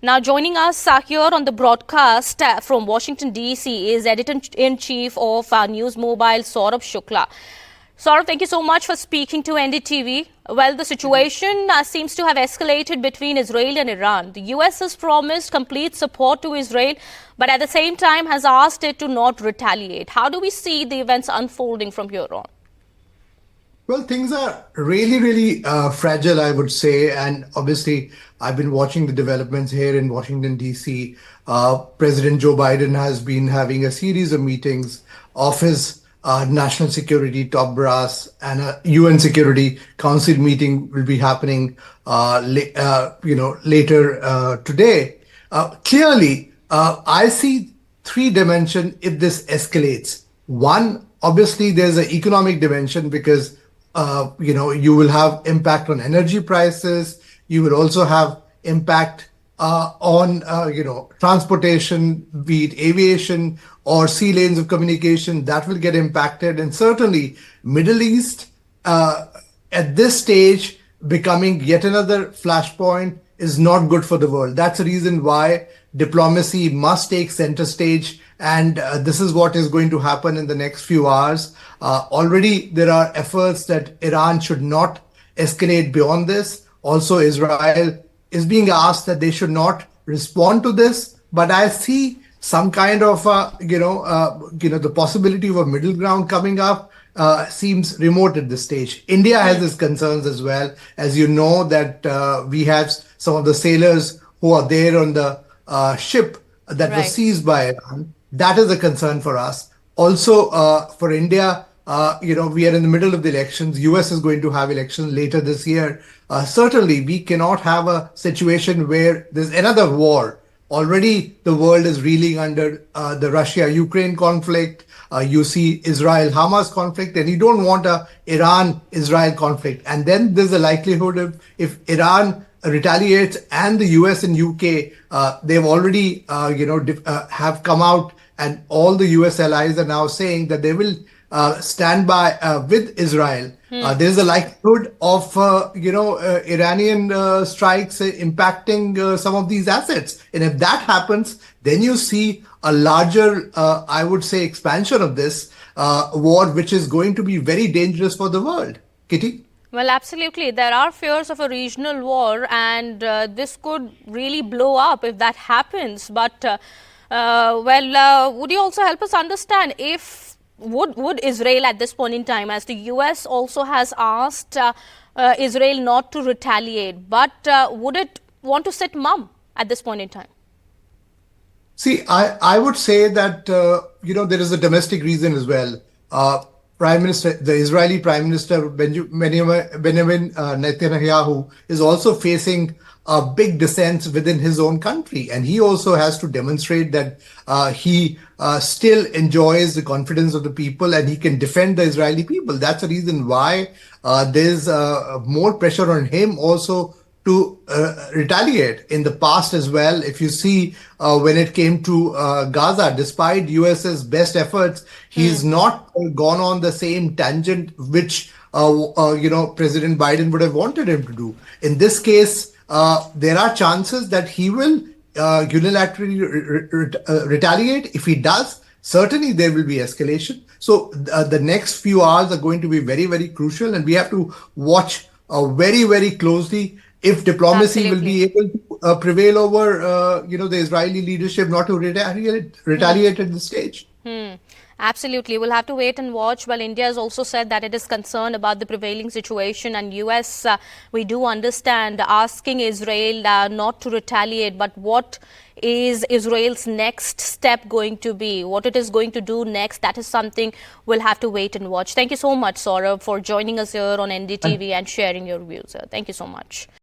Now, joining us here on the broadcast from Washington, D.C. is Editor-in-Chief of News Mobile, Saurabh Shukla. Saurabh, thank you so much for speaking to NDTV. Well, the situation seems to have escalated between Israel and Iran. The U.S. has promised complete support to Israel, but at the same time has asked it to not retaliate. How do we see the events unfolding from here on? Well, things are really fragile, I would say. And obviously, I've been watching the developments here in Washington, D.C. President Joe Biden has been having a series of meetings of his national security top brass, and a UN Security Council meeting will be happening, later today. Clearly, I see three dimension if this escalates. One, obviously, there's an economic dimension because you will have impact on energy prices. You will also have impact on transportation, be it aviation or sea lanes of communication, that will get impacted. And certainly, Middle East at this stage becoming yet another flashpoint is not good for the world. That's the reason why diplomacy must take center stage. And this is what is going to happen in the next few hours. Already, there are efforts that Iran should not escalate beyond this. Also, Israel is being asked that they should not respond to this. But I see some kind of, the possibility of a middle ground coming up seems remote at this stage. India has its concerns as well. As you know, that we have some of the sailors who are there on the ship that was seized by Iran. That is a concern for us. Also, for India, we are in the middle of the elections. US is going to have elections later this year. Certainly, we cannot have a situation where there's another war. Already, the world is reeling under the Russia-Ukraine conflict. You see Israel-Hamas conflict, and you don't want a Iran-Israel conflict. And then there's a likelihood of if Iran retaliates and the US and UK, they've already, have come out, and all the US allies are now saying that they will stand by with Israel. There's a likelihood of, Iranian strikes impacting some of these assets. And if that happens, then you see a larger, I would say, expansion of this war, which is going to be very dangerous for the world. Kitty? Well, absolutely. There are fears of a regional war, and this could really blow up if that happens. But, would you also help us understand if would Israel at this point in time, as the US also has asked Israel not to retaliate, but would it want to sit mum at this point in time? See, I would say that, there is a domestic reason as well. The Israeli Prime Minister Benjamin Netanyahu is also facing a big dissent within his own country. And he also has to demonstrate that he still enjoys the confidence of the people and he can defend the Israeli people. That's the reason why there's more pressure on him also to retaliate. In the past as well, if you see when it came to Gaza, despite US's best efforts, he's not gone on the same tangent which President Biden would have wanted him to do. In this case, there are chances that he will unilaterally retaliate. If he does, certainly there will be escalation. So the next few hours are going to be very crucial, and we have to watch very closely if diplomacy will be able to prevail over, the Israeli leadership not to retaliate at this stage. Absolutely. We'll have to wait and watch. Well, India has also said that it is concerned about the prevailing situation, and US, we do understand, asking Israel not to retaliate. But what is Israel's next step going to be? What it is going to do next, that is something we'll have to wait and watch. Thank you so much, Saurabh, for joining us here on NDTV and sharing your views. Thank you so much.